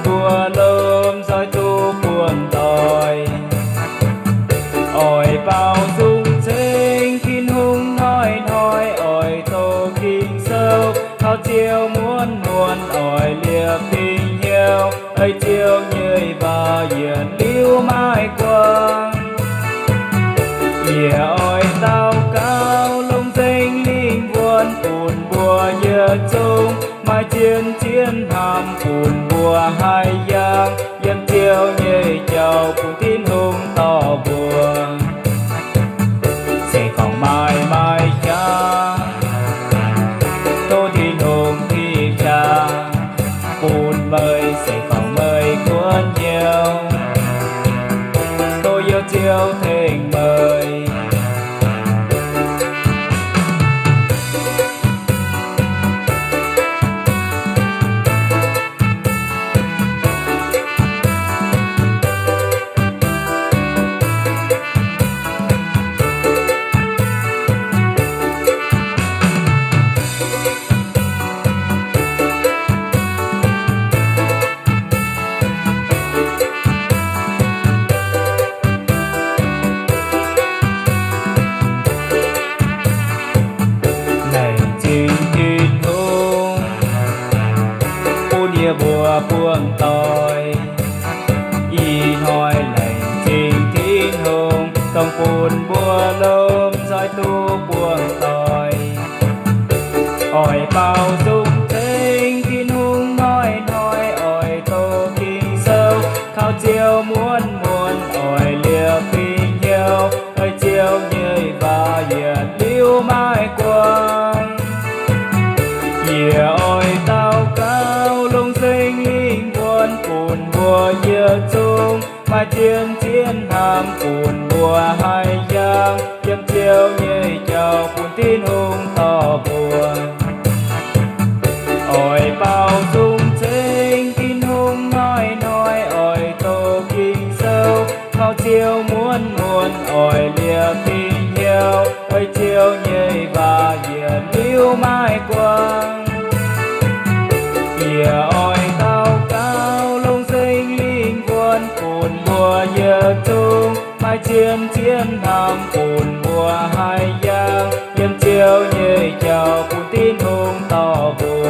bùa lơm soi tu buồn tỏi ỏi bao dung sinh kinh hung nói ỏi tô kinh sâu thao chiêu muốn ỏi liệp tình yêu ấy chiêu nhơi và hiền lưu mai quang ỉa ỏi tao cao lông danh linh vuông phùn bùa nhờ chung mai chiến hàm phùn bùa hai giang dân chiêu nhơi chào cùng tin hùng to buồn sẽ còn mai cha tô thiên hùng thi cha phùn mời sẽ còn mời cuốn nhiều tôi yêu chiêu thành mời bùa buông tỏi y nói lệnh trình thiên hùng tông phùn bùa lôm soi tu buông tỏi ỏi bao dung sinh thiên hùng nói ỏi tô kinh sâu khao chiêu muốn ỏi liệp tình yêu ơi chiêu nhơi và hiền lưu mai quang ỉa ỏi tao cao lung sinh linh buồn phùn bùa nhờ chung mai chiến hàm phùn bùa hai giang kiếm chiêu nhơi chào phùn tin hùng to buồn ỏi bao dung sinh tin hùng nói ỏi tô kinh sâu khao chiêu muốn ỏi liệp tình yêu ơi chiêu nhơi và hiền lưu mai quang ỉa ỏi tao cao lông sinh linh vuông phùn bùa nhờ chung mai chiến hàm phùn bùa hai giang kiếm chiêu nhơi chào phùn tin hùng to buồn